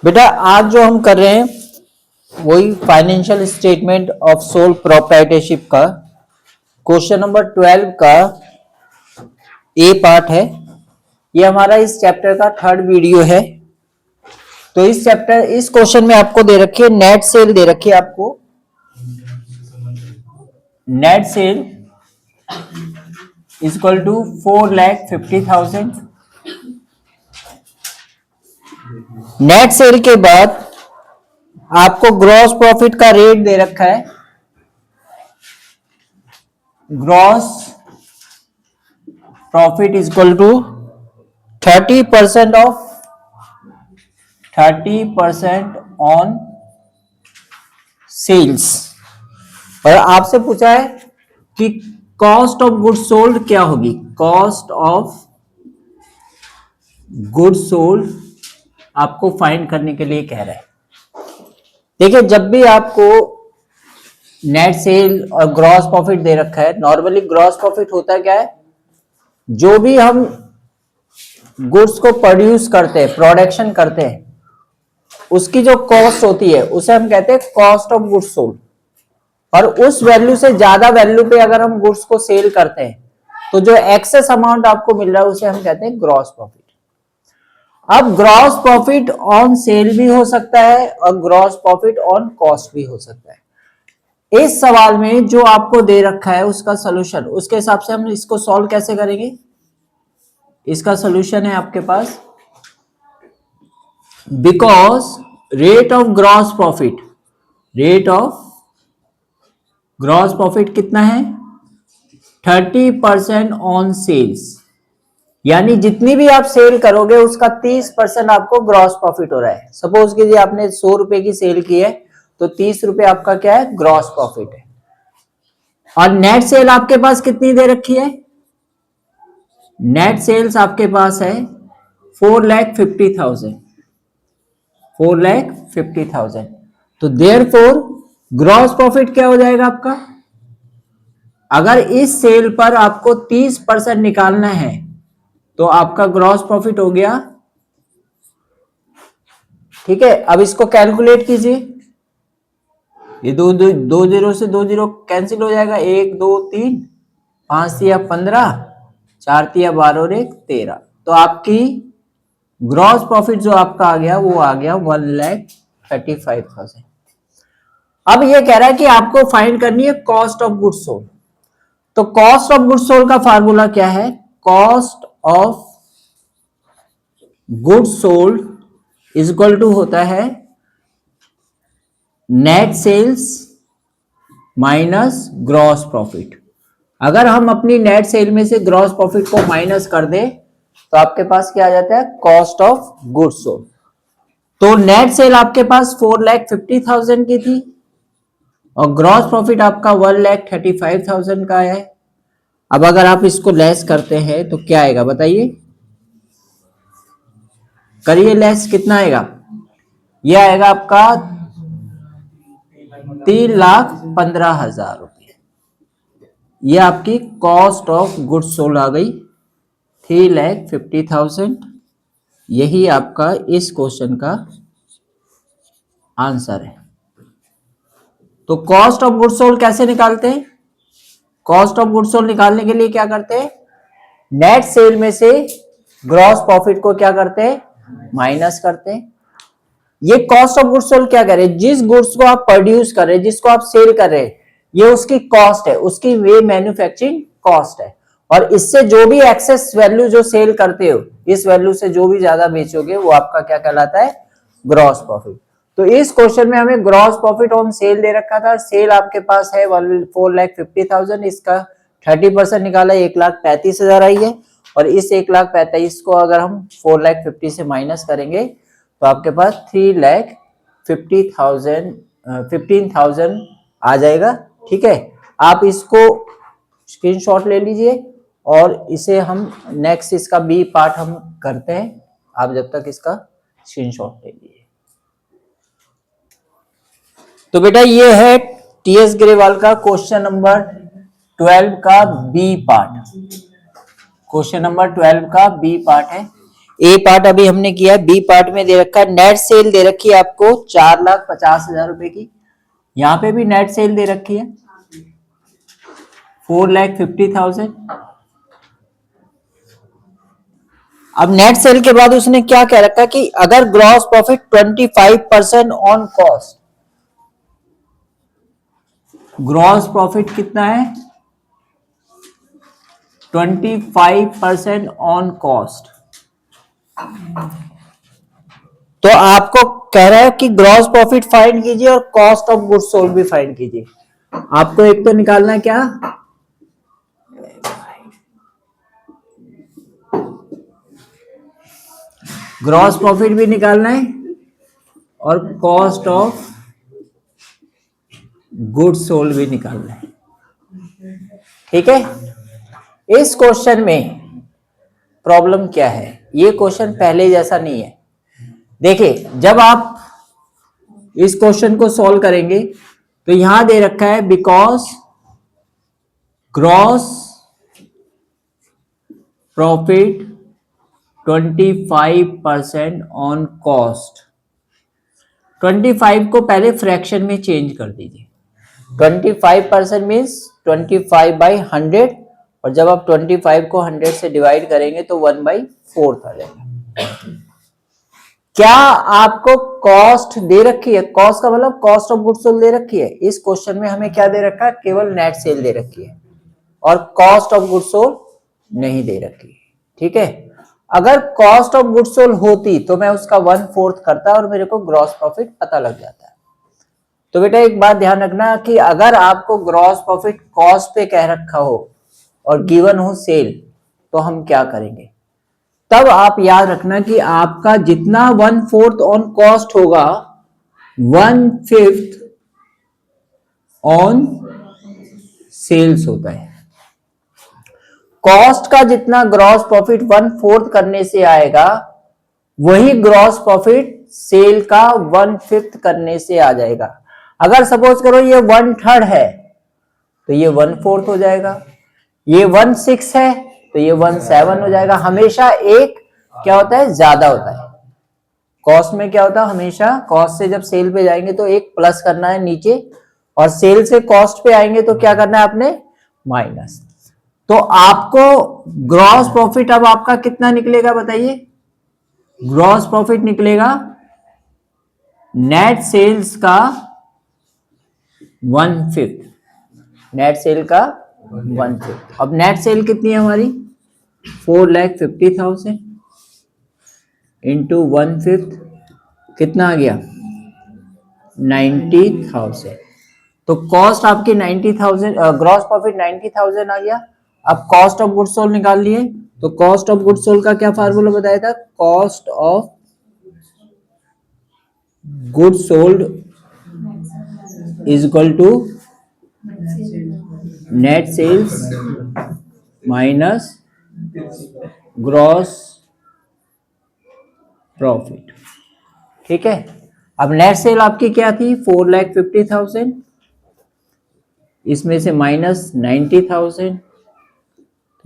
बेटा आज जो हम कर रहे हैं वही financial statement of sole proprietorship का क्वेश्चन नंबर 12 का ए पार्ट है। ये हमारा इस चैप्टर का थर्ड वीडियो है। तो इस क्वेश्चन में आपको दे रखी है नेट सेल, दे रखी है आपको net sale is equal to 4,50,000। Net sale के बाद आपको ग्रॉस प्रॉफिट का रेट दे रखा है। Gross profit is equal to 30% on sales. और आपसे पूछा है कि कॉस्ट ऑफ गुड्स सोल्ड क्या होगी। कॉस्ट ऑफ गुड्स सोल्ड आपको फाइंड करने के लिए कह रहा है। देखिए जब भी आपको नेट सेल और ग्रॉस प्रॉफिट दे रखा है, नॉर्मली ग्रॉस प्रॉफिट होता क्या है, जो भी हम गुड्स को प्रोड्यूस करते हैं, प्रोडक्शन करते हैं, उसकी जो कॉस्ट होती है उसे हम कहते हैं कॉस्ट ऑफ गुड्स सोल्ड। और उस वैल्यू से ज्यादा वैल्यू पे अगर हम गुड्स को सेल करते हैं तो जो एक्सेस अमाउंट आपको मिल रहा है उसे हम कहते हैं ग्रॉस प्रॉफिट। अब ग्रॉस प्रॉफिट ऑन सेल भी हो सकता है और ग्रॉस प्रॉफिट ऑन कॉस्ट भी हो सकता है। इस सवाल में जो आपको दे रखा है उसका सॉल्यूशन, उसके हिसाब से हम इसको सॉल्व कैसे करेंगे। इसका सॉल्यूशन है आपके पास, because rate of gross profit, rate of gross profit कितना है 30% ऑन सेल्स, यानी जितनी भी आप सेल करोगे उसका 30% आपको ग्रॉस प्रॉफिट हो रहा है। सपोज कीजिए आपने 100 रुपए की सेल की है तो 30 रुपए आपका क्या है, ग्रॉस प्रॉफिट है। और नेट सेल आपके पास कितनी दे रखी है, नेट सेल्स आपके पास है 4,50,000, 4,50,000। तो देयरफॉर ग्रॉस प्रॉफिट क्या हो जाएगा आपका, अगर इस सेल पर आपको 30% निकालना है तो आपका ग्रॉस प्रॉफिट हो गया। ठीक है, अब इसको कैलकुलेट कीजिए। ये दो जीरो से 2 जीरो कैंसिल हो जाएगा, 1 2 3 5 या 15, 4 या 12 और 1 13। तो आपकी ग्रॉस प्रॉफिट जो आपका आ गया वो आ गया 1,35,000। अब ये कह रहा है कि आपको फाइंड करनी है कॉस्ट ऑफ गुड्स सोल्ड। तो कॉस्ट ऑफ गुड्स सोल्ड का फार्मूला क्या है, cost of goods sold is equal to होता है net sales minus gross profit. अगर हम अपनी नेट सेल में से ग्रॉस प्रॉफिट को माइनस कर दें तो आपके पास क्या आ जाता है, कॉस्ट ऑफ गुड्स सोल्ड। तो नेट सेल आपके पास 4,50,000 की थी और ग्रॉस प्रॉफिट आपका 1,35,000 का है। अब अगर आप इसको लेस करते हैं तो क्या आएगा बताइए, करिए लेस, कितना आएगा, ये आएगा आपका 3,15,000 रुपये। ये आपकी कॉस्ट ऑफ गुड्स सोल्ड आ गई 3,50,000। यही आपका इस क्वेश्चन का आंसर है। तो कॉस्ट ऑफ गुड्स सोल्ड कैसे निकालते हैं, कॉस्ट ऑफ गुड्स सोल्ड निकालने के लिए क्या करते हैं, नेट सेल में से ग्रॉस प्रॉफिट को क्या करते हैं, माइनस करते हैं। ये कॉस्ट ऑफ गुड्स सोल्ड क्या कर रहे हैं, जिस गुड्स को आप प्रोड्यूस कर रहे हैं, जिसको आप सेल कर रहे हैं, ये उसकी कॉस्ट है, उसकी वे मैन्युफैक्चरिंग कॉस्ट है। और इससे जो भी एक्सेस वैल्यू जो सेल करते हो, इस वैल्यू से जो भी ज्यादा बेचोगे वो आपका क्या कहलाता है, ग्रॉस प्रॉफिट। तो इस क्वेश्चन में हमें ग्रॉस प्रॉफिट ऑन सेल दे रखा था, सेल आपके पास है 4,50,000, इसका 30% निकाला 1,35,000 आई है। और इस 1,35,000 को अगर हम 4,50,000 से माइनस करेंगे तो आपके पास 3,15,000 आ जाएगा। ठीक है, आप इसको स्क्रीनशॉट ले लीजिए और इसे हम नेक्स्ट इसका बी पार्ट हम करते हैं। आप जब तक इसका स्क्रीनशॉट ले लीजिए। तो बेटा ये है टीएस ग्रेवाल का क्वेश्चन नंबर 12 का बी पार्ट, क्वेश्चन नंबर 12 का बी पार्ट है। ए पार्ट अभी हमने किया, बी पार्ट में दे रखा है नेट सेल दे रखी है आपको 4,50,000 रुपए की। यहाँ पे भी नेट सेल दे रखी है 4,50,000। अब नेट सेल के बाद उसने क्या कह रखा कि अगर gross profit 25% on cost, gross profit कितना है 25% ऑन कॉस्ट, तो आपको कह रहा है कि ग्रॉस प्रॉफिट फाइंड कीजिए और कॉस्ट ऑफ गुड्स सोल्ड भी फाइंड कीजिए। आपको एक तो निकालना है क्या, ग्रॉस प्रॉफिट भी निकालना है और कॉस्ट ऑफ गुड्स सोल्ड भी निकालना है। ठीक है, इस क्वेश्चन में प्रॉब्लम क्या है, ये क्वेश्चन पहले जैसा नहीं है। देखिए जब आप इस क्वेश्चन को सॉल्व करेंगे तो यहां दे रखा है because gross profit 25% on cost. 25 को पहले फ्रैक्शन में चेंज कर दीजिए। 25% मीन्स 25/100, और जब आप 25 को 100 से डिवाइड करेंगे तो 1/4 आ जाएगा। क्या आपको कॉस्ट दे रखी है, कॉस्ट का मतलब कॉस्ट ऑफ गुड्स सोल्ड दे रखी है। इस क्वेश्चन में हमें क्या दे रखा है, केवल नेट सेल दे रखी है और कॉस्ट ऑफ गुड्स सोल्ड नहीं दे रखी है। ठीक है, अगर कॉस्ट ऑफ गुड्स सोल्ड होती तो मैं उसका 1/4 करता और मेरे को ग्रॉस प्रॉफिट पता लग जाता है। तो बेटा एक बात ध्यान रखना कि अगर आपको ग्रॉस प्रॉफिट कॉस्ट पे कह रखा हो और गिवन हो सेल, तो हम क्या करेंगे, तब आप याद रखना कि आपका जितना 1/4 ऑन कॉस्ट होगा 1/5 ऑन सेल्स होता है। कॉस्ट का जितना ग्रॉस प्रॉफिट 1/4 करने से आएगा वही ग्रॉस प्रॉफिट सेल का 1/5 करने से आ जाएगा। अगर सपोज करो ये 1/3 है तो ये 1/4 हो जाएगा, ये 1/6 है तो ये 1/7 हो जाएगा। हमेशा एक क्या होता है, ज्यादा होता है। कॉस्ट में क्या होता है, हमेशा कॉस्ट से जब सेल पे जाएंगे तो एक प्लस करना है नीचे, और सेल से कॉस्ट पे आएंगे तो क्या करना है आपने, माइनस। तो आपको ग्रॉस प्रॉफिट अब आपका कितना निकलेगा बताइए, ग्रॉस प्रॉफिट निकलेगा नेट सेल्स का 1/5, नेट सेल का 1/5। अब नेट सेल कितनी है हमारी 4,50,000 इंटू 1/5 कितना आ गया 90,000। तो कॉस्ट आपकी 90,000, ग्रॉस प्रॉफिट 90,000 आ गया। अब कॉस्ट ऑफ गुड्स सोल्ड निकाल लिए, तो कॉस्ट ऑफ गुड्स सोल्ड का क्या फार्मूला बताया था, cost of goods sold is equal to net sales minus gross profit. ठीक है, अब नेट सेल आपकी क्या थी 4,50,000, इसमें से माइनस 90,000,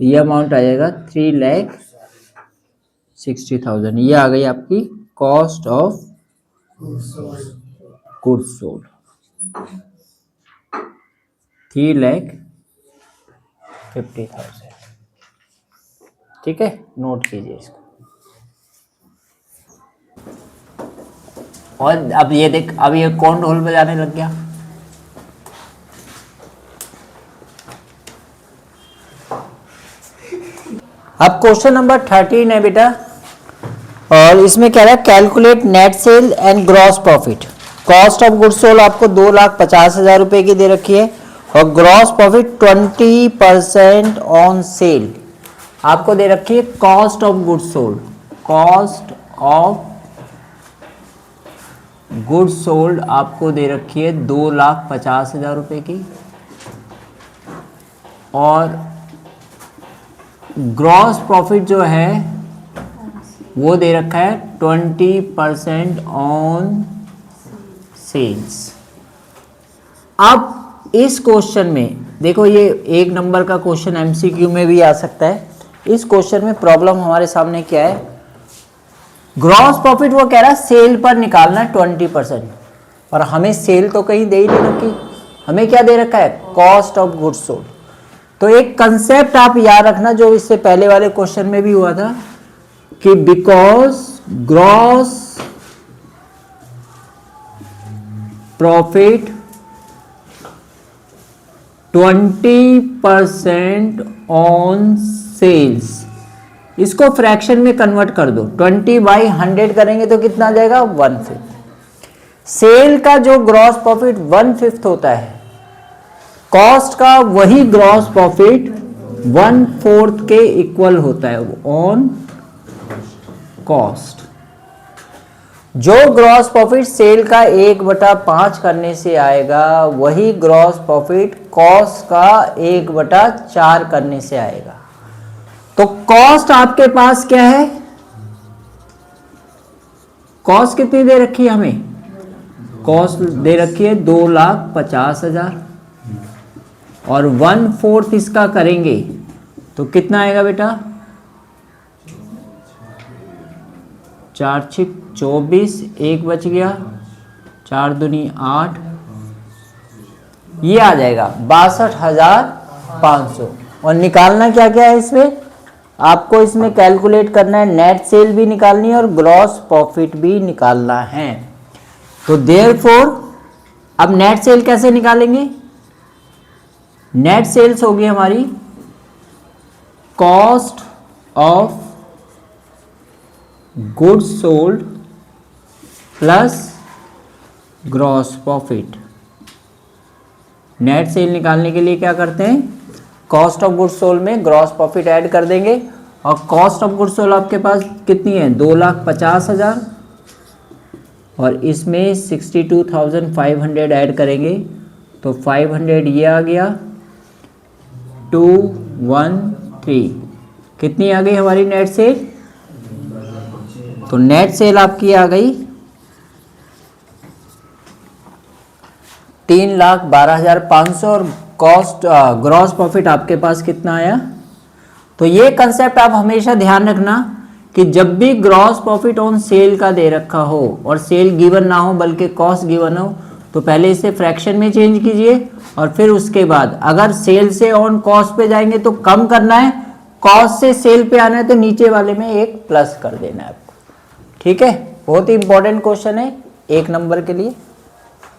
तो ये अमाउंट आ जाएगा 3,60,000। ये आ गई आपकी कॉस्ट ऑफ गुड्स सोल्ड 3,50,000। ठीक है, नोट कीजिए इसको। और अब ये देख, अब ये कौन ढोल बजाने लग गया, अब क्वेश्चन नंबर 13 है बेटा, और इसमें कह रहा है calculate net cell and gross profit. Cost of goods sold आपको 2,50,000 रुपए की दे रखी है और ग्रॉस प्रॉफिट 20% ऑन सेल आपको दे रखी है। Cost of goods sold, cost of goods sold आपको दे रखी है 2,50,000 रुपए की, और ग्रॉस प्रॉफिट जो है वो दे रखा है 20% ऑन सेल्स। अब इस क्वेश्चन में देखो, ये 1 नंबर का क्वेश्चन एमसीक्यू में भी आ सकता है। इस क्वेश्चन में प्रॉब्लम हमारे सामने क्या है, ग्रॉस प्रॉफिट वो कह रहा है सेल पर निकालना 20%, और हमें सेल तो कहीं दे ही नहीं रखी, हमें क्या दे रखा है, कॉस्ट ऑफ गुड्स सोल्ड। तो एक कंसेप्ट आप याद रखना जो इससे पहले वाले क्वेश्चन में भी हुआ था कि because gross profit 20% on sales, इसको फ्रैक्शन में कन्वर्ट कर दो, 20/100 करेंगे तो कितना आ जाएगा, 1/5। सेल का जो ग्रॉस प्रॉफिट 1/5 होता है, कॉस्ट का वही ग्रॉस प्रॉफिट 1/4 के इक्वल होता है ऑन कॉस्ट। जो ग्रॉस प्रॉफिट सेल का 1/5 करने से आएगा वही ग्रॉस प्रॉफिट कॉस्ट का 1/4 करने से आएगा। तो कॉस्ट आपके पास क्या है, कॉस्ट कितनी दे रखी है हमें, कॉस्ट दे रखी है 2,50,000 और 1/4 इसका करेंगे तो कितना आएगा बेटा, 4×6 24, एक बच गया, 4 दूनी 8, ये आ जाएगा 62,500। और निकालना क्या क्या है इसमें, आपको इसमें कैलकुलेट करना है, नेट सेल भी निकालनी है और ग्रॉस प्रॉफिट भी निकालना है। तो देयरफॉर अब नेट सेल कैसे निकालेंगे, नेट सेल्स होगी हमारी cost of goods sold plus gross profit. Net cell निकालने के लिए क्या करते हैं, कॉस्ट ऑफ गुड्स सोल्ड में ग्रॉस प्रॉफिट ऐड कर देंगे, और कॉस्ट ऑफ गुड्स सोल्ड आपके पास कितनी है, 2,50,000 और इसमें 62,500 ऐड करेंगे तो 500 ये आ गया, 213 कितनी आ गई हमारी नेट सेल। तो नेट सेल आपकी आ गई 3,12,500 और कॉस्ट ग्रॉस प्रॉफिट आपके पास कितना आया। तो ये कंसेप्ट आप हमेशा ध्यान रखना कि जब भी ग्रॉस प्रॉफिट ऑन सेल का दे रखा हो और सेल गिवन ना हो बल्कि कॉस्ट गिवन हो, तो पहले इसे फ्रैक्शन में चेंज कीजिए और फिर उसके बाद अगर सेल से ऑन कॉस्ट पे जाएंगे तो कम करना है, कॉस्ट से सेल पे आना है तो नीचे वाले में एक प्लस कर देना है आपको। ठीक है, बहुत ही इंपॉर्टेंट क्वेश्चन है 1 नंबर के लिए।